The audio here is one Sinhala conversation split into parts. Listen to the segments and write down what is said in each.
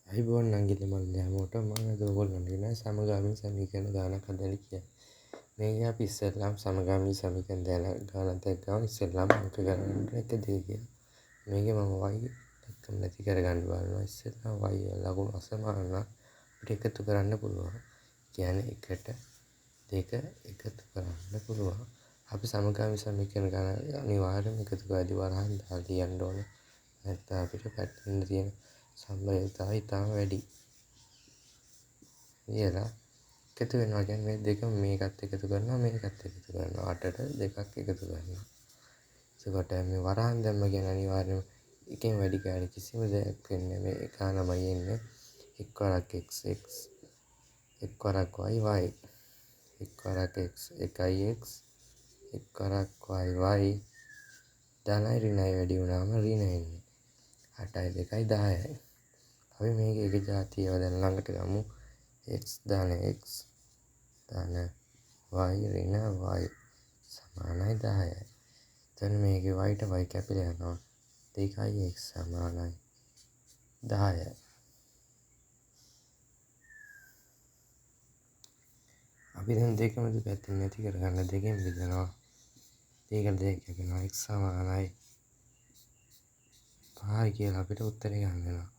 අයිබෝන් නංගිල මල්ලි හැමෝටම මම අද ඔයගොල්ලන්ට ගෙනාවේ සමගාමී සමීකරණ ගානක් හදන්න කියලා. මේකේ අපි ඉස්සෙල්ලාම සමගාමී සමීකරණ ගානක් දැක්කම ඉස්සෙල්ලාම අංක ගණන් 1 2 කියලා. මේකේ මම y දක්කම නැති කරගන්න බලනවා. ඉස්සෙල්ලාම y ලකුණු අසමාන අපිට එකතු කරන්න පුළුවන්. කියන්නේ 1ට 2 එකතු කරන්න පුළුවන්. අපි සමගාමී සමීකරණ ගාන අනිවාර්යයෙන්ම එකතු කරද්දී වරහන් දාලා ලියන්න ඕනේ. නැත්නම් අපිට පැටලෙන්න තියෙන සම්භාව්‍යතාවය ඉතාම වැඩි. කියලා එකතු වෙනවා කියන්නේ මේ දෙකම මේකත් එකතු කරනවා මේකත් එකතු කරනවා 8ට දෙකක් එකතු කරනවා. එතකොට මේ වරහන් දැම්ම කියන්නේ අනිවාර්යයෙන්ම එකෙන් වැඩි ගානේ කිසිම දෙයක් වෙන්නේ මේ එක ළමයි එන්නේ එක් වරක් x x එක් වරක් y y එක් වරක් x එකයි x එක් වරක් y y ධනයි ඍණයි වැඩි වුණාම ඍණ එන්නේ 8යි 2යි 10යි. අපි මේකේ එක જાතියව දැන් ළඟට ගමු x ධන x ධන y ඍණ y සමානයි 10යි. එතන මේකේ y ට y කැපිලා යනවා 2යි x සමානයි 10යි. අපි දැන් දෙකම දෙපැත්තෙන් නැති කරගන්න දෙකෙන් බෙදනවා. දෙකට දෙක කැපෙනවා x සමානයි 5යි කියලා අපිට උත්තරේ ගන්න වෙනවා.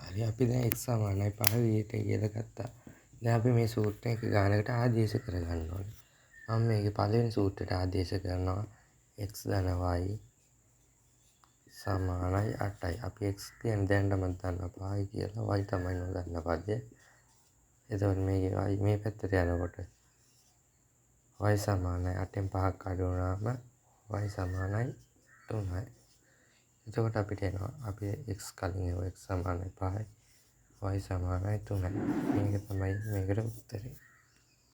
හරි අපි දැන් x සමානයි 5 විදිහට කියලා ගත්තා. දැන් අපි මේ සූත්‍රයක ගානකට ආදේශ කරගන්න ඕනේ. මම මේකේ පළවෙනි සූත්‍රයට ආදේශ කරනවා x ධන y සමානයි 8යි. අපි x කියන්නේ දැනටම දන්නවා 5යි කියලා. y තමයි නොදන්න පදය. එතකොට මේකේ y මේ පැත්තට යනකොට y සමානයි 8න් 5ක් අඩු වුණාම y සමානයි 3යි. එතකොට අපිට එනවා අපි x කලින් එව x සමානයි 5යි y සමානයි 3යි. මේක තමයි මේකට උත්තරේ.